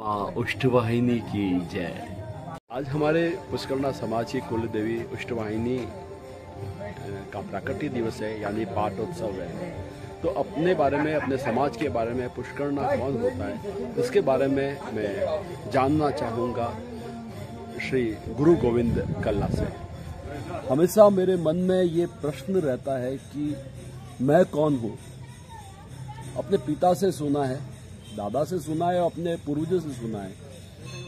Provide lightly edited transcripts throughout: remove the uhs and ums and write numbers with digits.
उष्टवाहिनी की जय। आज हमारे पुष्करणा समाज की कुल देवी उष्टवाहिनी का प्राकट्य दिवस है, यानी पाठोत्सव है। तो अपने बारे में, अपने समाज के बारे में, पुष्करणा कौन होता है, इसके बारे में मैं जानना चाहूँगा श्री गुरु गोविंद कल्ला से। हमेशा मेरे मन में ये प्रश्न रहता है कि मैं कौन हूँ। अपने पिता से सुना है, दादा से सुना है, अपने पूर्वजों से सुना है,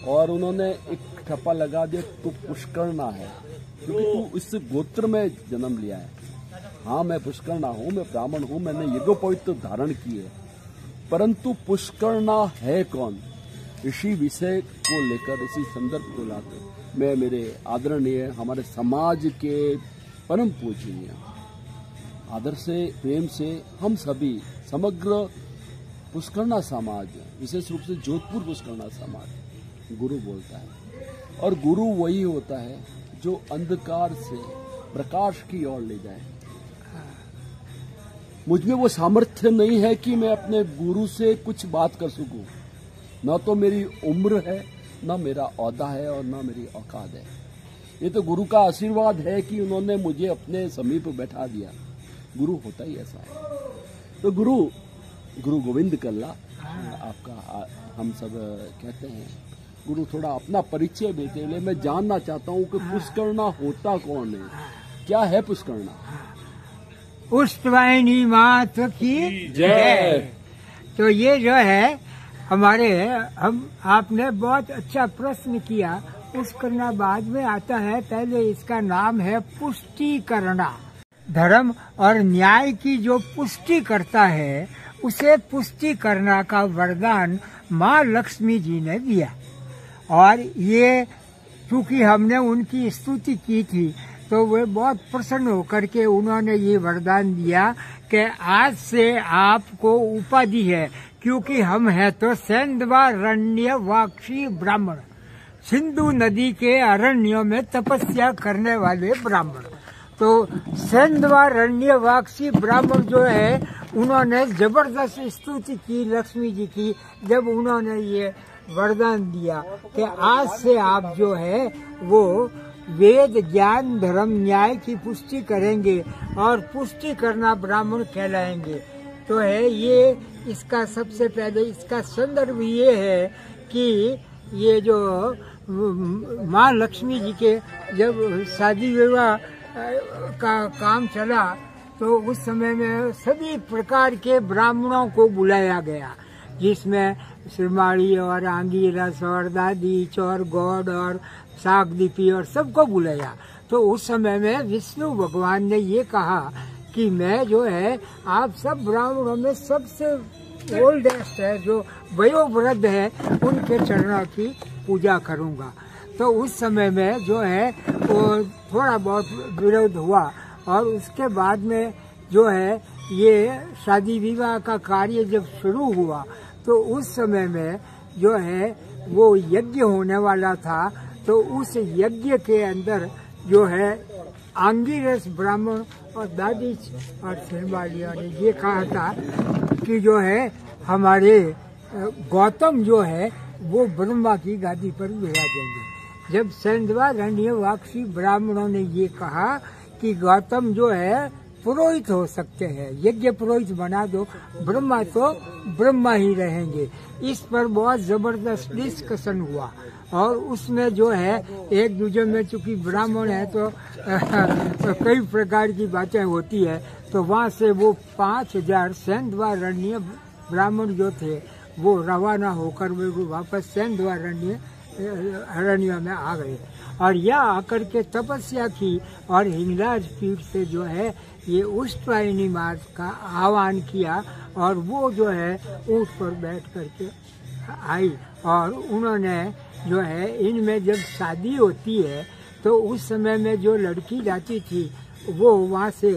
और उन्होंने एक ठप्पा लगा दिया, तू पुष्करणा है क्योंकि तू इस गोत्र में जन्म लिया है। हाँ, मैं पुष्करणा हूँ, मैं ब्राह्मण हूँ, मैंने यज्ञोपवीत धारण की है, परंतु पुष्करणा है कौन, इसी विषय को लेकर, इसी संदर्भ को लाकर मैं मेरे आदरणीय हमारे समाज के परम पूजनीय आदर से, प्रेम से हम सभी समग्र पुष्करणा समाज, विशेष रूप से जोधपुर पुष्करणा समाज गुरु बोलता है। और गुरु वही होता है जो अंधकार से प्रकाश की ओर ले जाए। मुझ में वो सामर्थ्य नहीं है कि मैं अपने गुरु से कुछ बात कर सकूं। न तो मेरी उम्र है, न मेरा औहदा है, और न मेरी औकात है। ये तो गुरु का आशीर्वाद है कि उन्होंने मुझे अपने समीप बैठा दिया। गुरु होता ही ऐसा है। तो गुरु गोविंद कल्ला आपका हम सब कहते हैं। गुरु, थोड़ा अपना परिचय देते हुए मैं जानना चाहता हूँ कि पुष्करणा होता कौन है, क्या है पुष्करणा? उष्टवाहिनी मात की जय। तो ये जो है हमारे, आपने बहुत अच्छा प्रश्न किया। पुष्करणा बाद में आता है, पहले इसका नाम है पुष्टिकरणा। धर्म और न्याय की जो पुष्टि करता है उसे पुष्टिकरणा का वरदान माँ लक्ष्मी जी ने दिया। और ये चूंकि हमने उनकी स्तुति की थी तो वे बहुत प्रसन्न होकर के उन्होंने ये वरदान दिया कि आज से आपको उपाधि है, क्योंकि हम हैं तो सेंधवारण्य वाक्षी ब्राह्मण, सिंधु नदी के अरण्यों में तपस्या करने वाले ब्राह्मण। तो सेंधवारण्य वाक्षी ब्राह्मण जो है, उन्होंने जबरदस्त स्तुति की लक्ष्मी जी की, जब उन्होंने ये वरदान दिया कि आज से आप जो है वो वेद ज्ञान धर्म न्याय की पुष्टि करेंगे और पुष्टि करना ब्राह्मण कहलाएंगे। तो है ये, इसका सबसे पहले इसका संदर्भ ये है कि ये जो माँ लक्ष्मी जी के जब शादी विवाह का काम चला तो उस समय में सभी प्रकार के ब्राह्मणों को बुलाया गया, जिसमें श्रीमाड़ी और आंगीरस और दादीच और गौड़ और सागदीपी और सबको बुलाया। तो उस समय में विष्णु भगवान ने ये कहा कि मैं जो है आप सब ब्राह्मणों में सबसे ओल्डेस्ट है, जो वयोवृद्ध है, उनके चरणों की पूजा करूंगा। तो उस समय में जो है वो थोड़ा बहुत विरोध हुआ, और उसके बाद में जो है ये शादी विवाह का कार्य जब शुरू हुआ तो उस समय में जो है वो यज्ञ होने वाला था। तो उस यज्ञ के अंदर जो है आंगीरस ब्राह्मण और दादीच और श्रीमालिया ने ये कहा था कि जो है हमारे गौतम जो है वो ब्रह्मा की गादी पर विराजेंगे। जब सेंधवारण्य वाक्षी ब्राह्मणों ने ये कहा कि गौतम जो है पुरोहित हो सकते हैं, यज्ञ पुरोहित बना दो, ब्रह्मा तो ब्रह्मा ही रहेंगे। इस पर बहुत जबरदस्त डिस्कशन हुआ, और उसमें जो है एक दूसरे में, चूंकि ब्राह्मण है तो कई प्रकार की बातें होती है। तो वहाँ से वो 5000 सेंधवारण्य ब्राह्मण जो थे वो रवाना होकर वो वापस सेंधवारण्य अरण्य में आ गए, और यहाँ आकर के तपस्या की, और हिंगलाज पीठ से जो है ये उष्टवाहिनी मार्ग का आह्वान किया, और वो जो है ऊँट पर बैठ करके आई। और उन्होंने जो है, इनमें जब शादी होती है तो उस समय में जो लड़की जाती थी वो वहाँ से,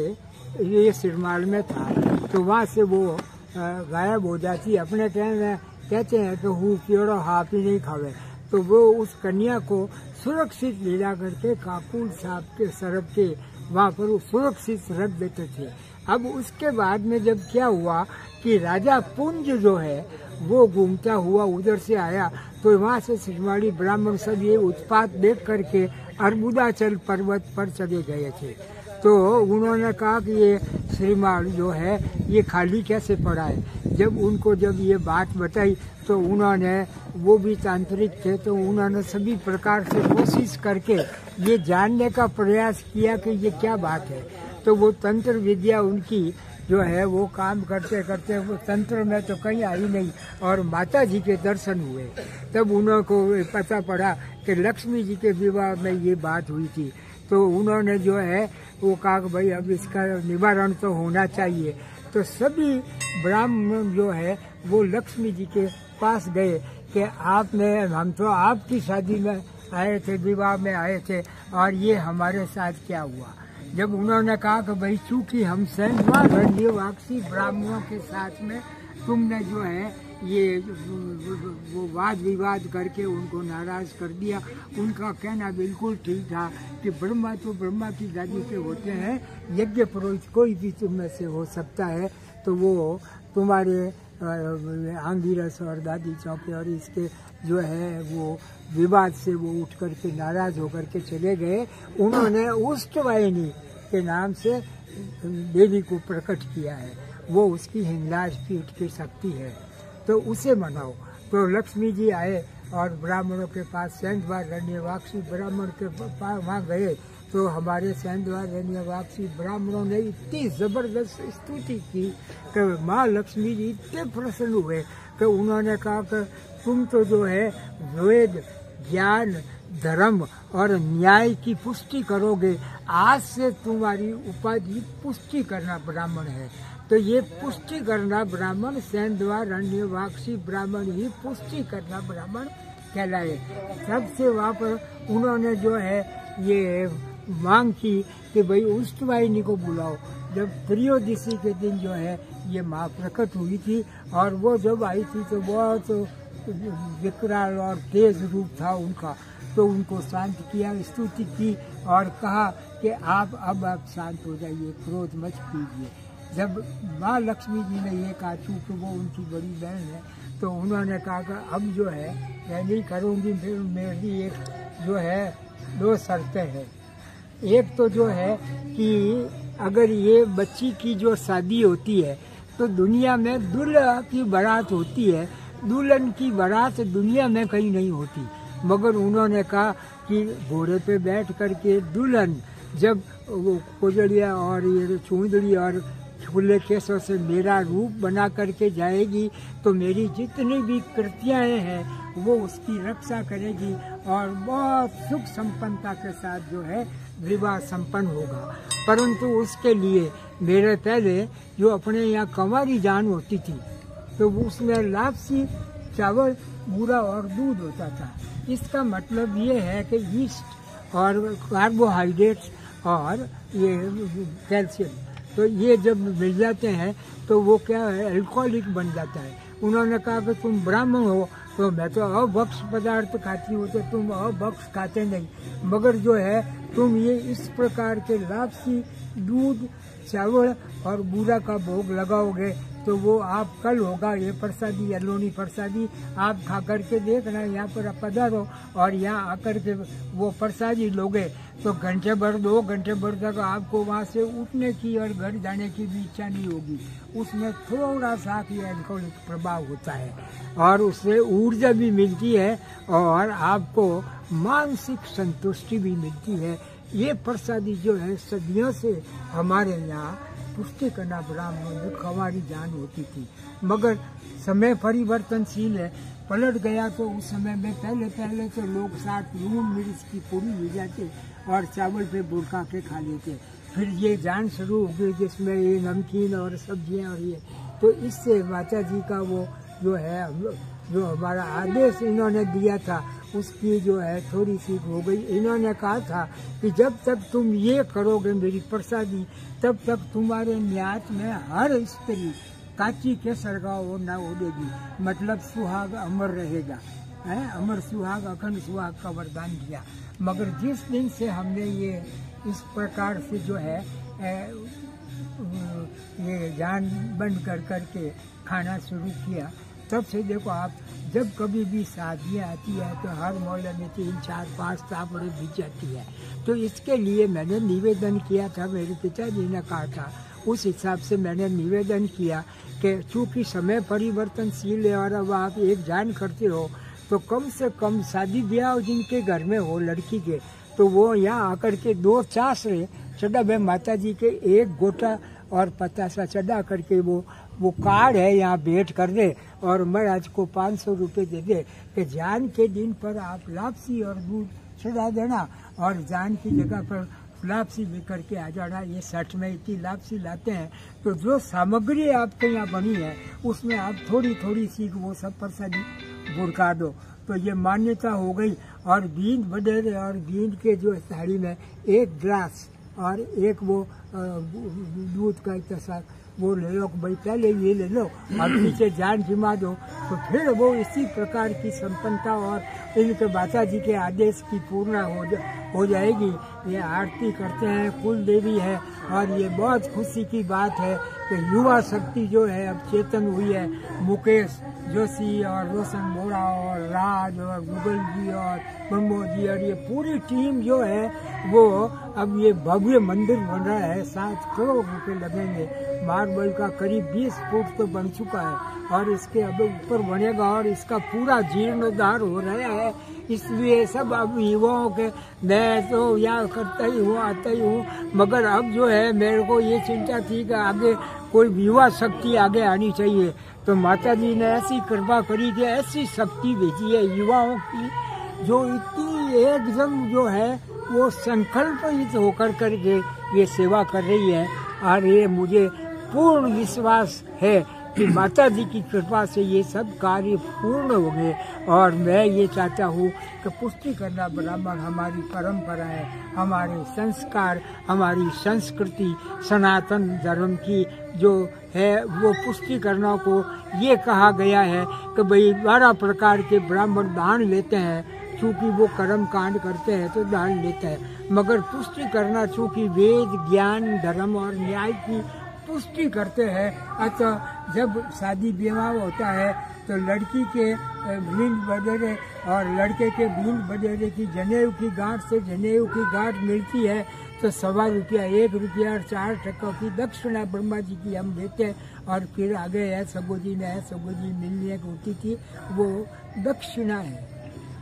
ये सिरमाल में था, तो वहाँ से वो गायब हो जाती। अपने टाइम में कहते हैं कि हूँ पेड़ो हाथ ही नहीं खावे, तो वो उस कन्या को सुरक्षित ले जा करके काकुल साहब के सरब के वहाँ पर सुरक्षित रख देते थे। अब उसके बाद में जब क्या हुआ कि राजा पुंज जो है वो घूमता हुआ उधर से आया, तो वहाँ से सिद्धवाड़ी ब्राह्मण सब ये उत्पात देख करके अर्बुदाचल पर्वत पर चले गए थे। तो उन्होंने कहा कि ये श्रीमान जो है ये खाली कैसे पड़ा है। जब ये बात बताई तो उन्होंने, वो भी तांत्रिक थे, तो उन्होंने सभी प्रकार से कोशिश करके ये जानने का प्रयास किया कि ये क्या बात है। तो वो तंत्र विद्या उनकी जो है वो काम करते करते वो तंत्र में तो कहीं आई नहीं, और माता जी के दर्शन हुए। तब उनको पता पड़ा कि लक्ष्मी जी के विवाह में ये बात हुई थी। तो उन्होंने जो है वो कहा कि भाई अब इसका निवारण तो होना चाहिए। तो सभी ब्राह्मण जो है वो लक्ष्मी जी के पास गए कि हम तो आपकी शादी में आए थे, विवाह में आए थे, और ये हमारे साथ क्या हुआ। जब उन्होंने कहा कि भाई चूंकि हम वाक्षी ब्राह्मणों के साथ में तुमने जो है ये वो वाद विवाद करके उनको नाराज कर दिया। उनका कहना बिल्कुल ठीक था कि ब्रह्मा तो ब्रह्मा की गादी पे होते हैं, यज्ञ पुरोहित कोई भी तुम में से हो सकता है। तो वो तुम्हारे आंगिरस और दादी चौके और इसके जो है वो विवाद से वो उठ करके नाराज होकर के चले गए। उन्होंने उष्टवाहिनी के नाम से देवी को प्रकट किया है, वो उसकी हिंगलाज पीठ की शक्ति है, तो उसे मनाओ। तो लक्ष्मी जी आए और ब्राह्मणों के पास सेंधवारण्यवाक्षी ब्राह्मण के वहाँ गए। तो हमारे सेंधवारण्यवाक्षी ब्राह्मणों ने इतनी जबरदस्त स्तुति की कि माँ लक्ष्मी जी इतने प्रसन्न हुए कि उन्होंने कहा कि तुम तो जो है वेद ज्ञान धर्म और न्याय की पुष्टि करोगे, आज से तुम्हारी उपाधि पुष्टि करना ब्राह्मण है। तो ये पुष्टि करना ब्राह्मण सेंधवारण्यवाक्षी ब्राह्मण ही पुष्टि करना ब्राह्मण कहलाए। तब से वहाँ पर उन्होंने जो है ये मांग की कि भाई उष्टवाहिनी को बुलाओ। जब त्रयोदशी के दिन जो है ये माँ प्रकट हुई थी, और वो जब आई थी तो बहुत विकराल और तेज रूप था उनका। तो उनको शांत किया, स्तुति की और कहा कि आप शांत हो जाइए, क्रोध मत कीजिए। जब माँ लक्ष्मी जी ने ये कहा, चूँकि वो उनकी बड़ी बहन है, तो उन्होंने कहा कि अब जो है मैं नहीं करूँगी, फिर मेरी एक जो है 2 शर्तें हैं। एक तो जो है कि अगर ये बच्ची की जो शादी होती है तो दुनिया में दूल्हा की बारात होती है, दुल्हन की बारात दुनिया में कहीं नहीं होती। मगर उन्होंने कहा कि घोड़े पे बैठ करके दुल्हन जब वो कोजड़िया और ये चूंदड़ी और खुले केसों से मेरा रूप बना करके जाएगी, तो मेरी जितनी भी कृत्याएं हैं वो उसकी रक्षा करेगी और बहुत सुख संपन्नता के साथ जो है विवाह संपन्न होगा। परंतु उसके लिए मेरे पहले जो अपने यहाँ कंवारी जान होती थी, तो उसमें लापसी चावल बूरा और दूध होता था। इसका मतलब ये है कि यीस्ट और कार्बोहाइड्रेट्स और ये कैल्शियम, तो ये जब मिल जाते हैं तो वो क्या है, अल्कोहलिक बन जाता है। उन्होंने कहा कि तुम ब्राह्मण हो तो मैं तो अभक्ष पदार्थ खाती हूँ, तो तुम अभक्ष खाते नहीं, मगर जो है तुम ये इस प्रकार के लापसी दूध चावल और बूरा का भोग लगाओगे तो वो आप कल होगा ये प्रसादी अलोनी प्रसादी आप खा करके देखना, यहाँ पर पधारो और यहाँ आकर के वो प्रसादी लोगे तो घंटे भर 2 घंटे भर तक आपको वहाँ से उठने की और घर जाने की भी इच्छा नहीं होगी। उसमें थोड़ा सा ही अल्कोहलिक प्रभाव होता है और उससे ऊर्जा भी मिलती है और आपको मानसिक संतुष्टि भी मिलती है। ये प्रसादी जो है सदियों से हमारे यहाँ पुष्टि करना ब्राह्मण में खवारी जान होती थी, मगर समय परिवर्तनशील है, पलट गया। तो उस समय में पहले तो लोग साथ लून मिर्च की पूरी ले जाते और चावल पे बुड़का के खा लेते। फिर ये जान शुरू हो गई जिसमें ये नमकीन और सब्जियां और ये, तो इससे माता जी का वो जो है जो हमारा आदेश इन्होंने दिया था उसकी जो है थोड़ी सी हो गई। इन्होंने कहा था कि जब तक तुम ये करोगे मेरी प्रसादी तब तक तुम्हारे न्यात में हर स्त्री काची के सरगाव न उड़ेगी, मतलब सुहाग अमर रहेगा, है अमर सुहाग अखंड सुहाग का वरदान दिया। मगर जिस दिन से हमने ये इस प्रकार से जो है ये जान बंद कर करके खाना शुरू किया, तब से देखो आप, जब कभी भी शादियाँ आती है तो हर मोहल्ले में 3, 4, 5 तापड़े बिक जाती है। तो इसके लिए मैंने निवेदन किया था, मेरे पिताजी ने कहा था, उस हिसाब से मैंने निवेदन किया कि चूँकि समय परिवर्तनशील है और अब आप एक जान करते हो तो कम से कम शादी ब्याह जिनके घर में हो लड़की के, तो वो यहाँ आकर के 2 चासरे चढ़ा भाई माता जी के 1 गोटा और पतासा चढ़ा करके वो कार्ड है यहाँ भेंट कर दे और महाराज को 500 रुपये दे दे कि जान के दिन पर आप लापसी और दूध चढ़ा देना और जान की जगह पर लापसी लेकर के आ जाना। ये 60 में इतनी लापसी लाते हैं, तो जो सामग्री आपके यहाँ बनी है उसमें आप थोड़ी थोड़ी सी वो सब प्रसादी बुड़का दो। तो ये मान्यता हो गई। और बींद बडेरे और बींद के जो थाली में 1 गिलास और 1 वो दूध का इतना वो ले लो, भाई पहले ये ले लो और पीछे जान जिमा दो, तो फिर वो इसी प्रकार की संपन्नता और इनके माता जी के आदेश की पूर्ण हो जाएगी। ये आरती करते हैं, कुल देवी है और ये बहुत खुशी की बात है कि युवा शक्ति जो है अब चेतन हुई है। मुकेश जोशी और रोशन बोरा और राज और मुगल जी और ब्रह्मो जी और ये पूरी टीम जो है वो अब ये भव्य मंदिर बन रहा है। 7 करोड़ रुपए लगेंगे। मार्बल का करीब 20 फुट तो बन चुका है और इसके अब ऊपर बनेगा और इसका पूरा जीर्णोद्धार हो रहा है। इसलिए सब अब युवाओं के, मैं तो यहाँ करता ही हूँ, आता ही हूँ, मगर अब जो है मेरे को ये चिंता थी कि आगे कोई युवा शक्ति आगे आनी चाहिए। तो माता जी ने ऐसी कृपा करी कि ऐसी शक्ति भेजी है युवाओं की, जो इतनी एकदम जो है वो संकल्पित होकर करके ये सेवा कर रही है। और ये मुझे पूर्ण विश्वास है कि माता जी की कृपा से ये सब कार्य पूर्ण हो गए। और मैं ये चाहता हूँ कि पुष्टि करना ब्राह्मण हमारी परंपरा है, हमारे संस्कार, हमारी संस्कृति, सनातन धर्म की जो है वो पुष्टि करना को ये कहा गया है कि भाई 12 प्रकार के ब्राह्मण दान लेते हैं। चूँकि वो कर्म कांड करते हैं तो दान लेते हैं, मगर पुष्टि करना चूँकि वेद ज्ञान धर्म और न्याय की पुष्टि करते हैं। अतः जब शादी विवाह होता है तो लड़की के बींद बडेरे और लड़के के बींद बडेरे की जनेऊ की गांठ से जनेऊ की गांठ मिलती है तो 1.25 रुपया 1 रुपया और 4 टका की दक्षिणा ब्रह्मा जी की हम देते हैं। और फिर आगे है सगोजी ने है, सगोजी मिलने होती थी, वो दक्षिणा है।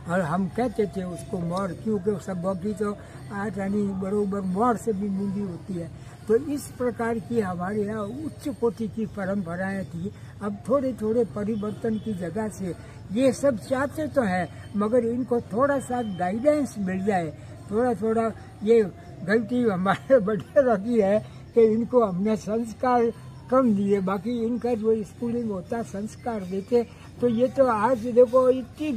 और हम कहते थे उसको मोर, क्योंकि सगोगी तो आटानी बरोबर मोर से भी मूंदी होती है। तो इस प्रकार की हमारे यहाँ उच्च कोटि की परंपराएं थी। अब थोड़े थोड़े परिवर्तन की जगह से ये सब चाहते तो हैं, मगर इनको थोड़ा सा गाइडेंस मिल जाए। थोड़ा थोड़ा ये गलती हमारे बड़े की है कि इनको हमने संस्कार कम दिए, बाकी इनका जो स्कूलिंग होता संस्कार देते तो ये तो आज देखो इतनी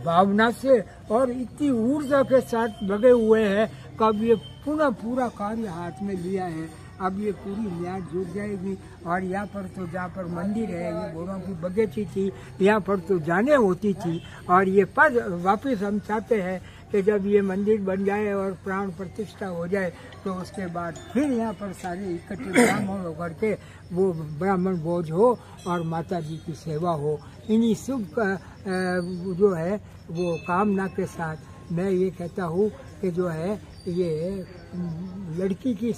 भावना से और इतनी ऊर्जा के साथ लगे हुए हैं। कब ये पुनः पूरा कार्य हाथ में लिया है। अब ये पूरी न्याय जुट जाएगी। और यहाँ पर तो जहाँ पर मंदिर है, ये घोड़ों की बगीची थी, यहाँ पर तो जाने होती थी। और ये पद वापस हम चाहते हैं कि जब ये मंदिर बन जाए और प्राण प्रतिष्ठा हो जाए तो उसके बाद फिर यहाँ पर सारे इकट्ठे ब्राह्मण होकर के वो ब्राह्मण भोज हो और माता जी की सेवा हो। इन्हीं शुभ जो है वो कामना के साथ मैं ये कहता हूँ कि जो है ये लड़की की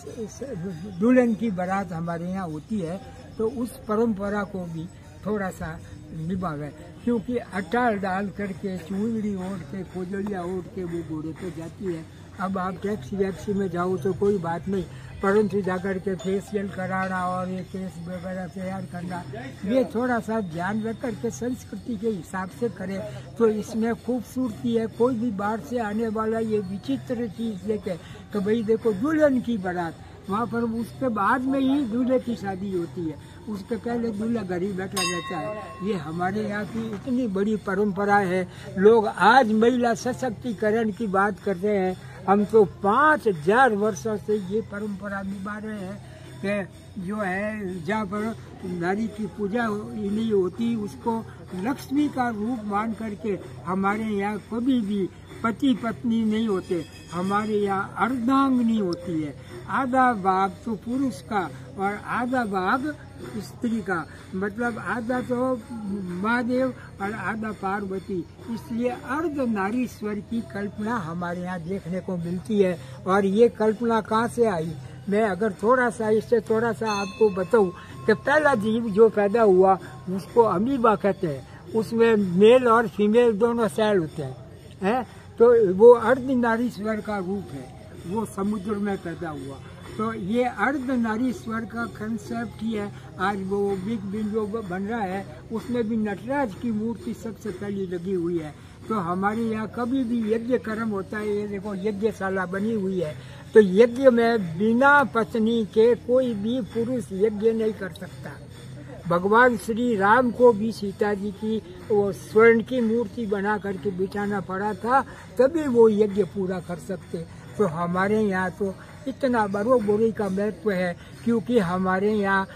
दुल्हन की बारात हमारे यहाँ होती है तो उस परंपरा को भी थोड़ा सा निभावे, क्योंकि अटाल डाल करके चूड़ी ओढ़ के कोजलिया ओढ़ के वो घोड़े पे जाती है। अब आप टैक्सी वैक्सी में जाओ तो कोई बात नहीं, परंतु जाकर के फेशियल कराना और ये केस वगैरह तैयार करना, ये थोड़ा सा ध्यान रख करके संस्कृति के हिसाब से करे तो इसमें खूबसूरती है। कोई भी बाहर से आने वाला ये विचित्र चीज़ देखे तो भाई देखो दुल्हन की बारात, वहाँ पर उसके बाद में ही दूल्हे की शादी होती है, उसके पहले दूल्हा घर ही बैठा रहता है। ये हमारे यहाँ की इतनी बड़ी परंपरा है। लोग आज महिला सशक्तिकरण की बात करते हैं, हम तो 5000 वर्षों से ये परंपरा निभा रहे हैं कि जो है जहाँ पर नारी की पूजा नहीं होती उसको लक्ष्मी का रूप मान करके हमारे यहाँ कभी भी पति पत्नी नहीं होते, हमारे यहाँ अर्धांगिनी होती है। आधा भाग तो पुरुष का और आधा भाग स्त्री का, मतलब आधा तो महादेव और आधा पार्वती। इसलिए अर्धनारीश्वर की कल्पना हमारे यहाँ देखने को मिलती है। और ये कल्पना कहाँ से आई, मैं अगर थोड़ा सा इससे थोड़ा सा आपको बताऊं कि पहला जीव जो पैदा हुआ उसको अमीबा कहते हैं। उसमें मेल और फीमेल दोनों सेल होते हैं, तो वो अर्धनारीश्वर का रूप है, वो समुद्र में पैदा हुआ। तो ये अर्धनारीश्वर का कंसेप्ट ही है। आज वो बिग बिन जो बन रहा है उसमें भी नटराज की मूर्ति सबसे पहली लगी हुई है। तो हमारे यहाँ कभी भी यज्ञ कर्म होता है, ये देखो यज्ञशाला बनी हुई है, तो यज्ञ में बिना पत्नी के कोई भी पुरुष यज्ञ नहीं कर सकता। भगवान श्री राम को भी सीता जी की वो स्वर्ण की मूर्ति बना करके बिठाना पड़ा था, तभी वो यज्ञ पूरा कर सकते। तो हमारे यहाँ तो इतना बरोबरी का महत्व है, क्योंकि हमारे यहाँ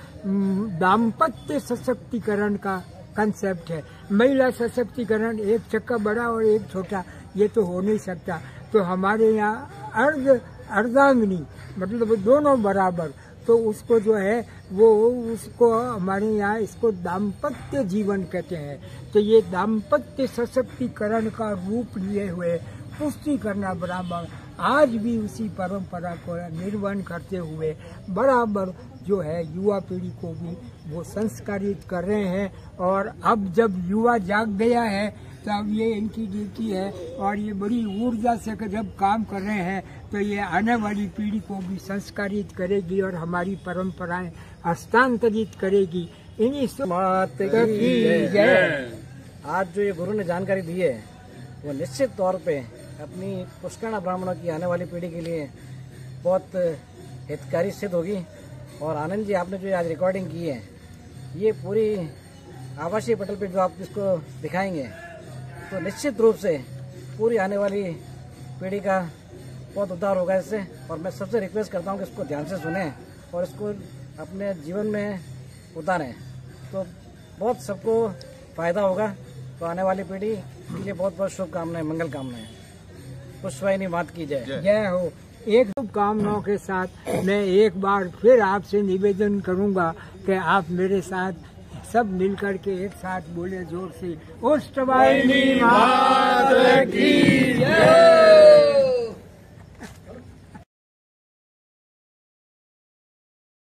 दाम्पत्य सशक्तिकरण का कंसेप्ट है। महिला सशक्तिकरण एक चक्का बड़ा और एक छोटा, ये तो हो नहीं सकता। तो हमारे यहाँ अर्धांगिनी मतलब दोनों बराबर, तो उसको जो है वो उसको हमारे यहाँ इसको दाम्पत्य जीवन कहते हैं। तो ये दाम्पत्य सशक्तिकरण का रूप लिए हुए पुष्टि करना ब्राह्मण आज भी उसी परंपरा को निर्वहन करते हुए बराबर जो है युवा पीढ़ी को भी वो संस्कारित कर रहे हैं। और अब जब युवा जाग गया है तब ये इनकी ड्यूटी है और ये बड़ी ऊर्जा से जब काम कर रहे हैं तो ये आने वाली पीढ़ी को भी संस्कारित करेगी और हमारी परंपराएं हस्तांतरित करेगी। इन्हीं मात की जय। आज जो ये गुरु ने जानकारी दी है वो निश्चित तौर पे अपनी पुष्करणा ब्राह्मणों की आने वाली पीढ़ी के लिए बहुत हितकारी सिद्ध होगी। और आनंद जी, आपने जो आज रिकॉर्डिंग की है ये पूरी आवासीय पटल पे जो आप इसको दिखाएंगे तो निश्चित रूप से पूरी आने वाली पीढ़ी का बहुत उद्धार होगा इससे। और मैं सबसे रिक्वेस्ट करता हूँ कि इसको ध्यान से सुनें और इसको अपने जीवन में उतारें, तो बहुत सबको फायदा होगा। तो आने वाली पीढ़ी के लिए बहुत बहुत शुभकामनाएं, मंगल कामनाएं। पुष्पवाहिनी मात की जय। जय हो। एक शुभकामनाओं के साथ मैं एक बार फिर आपसे निवेदन करूंगा कि आप मेरे साथ सब मिलकर के एक साथ बोले जोर से, पुष्पवाहिनी मात की जय।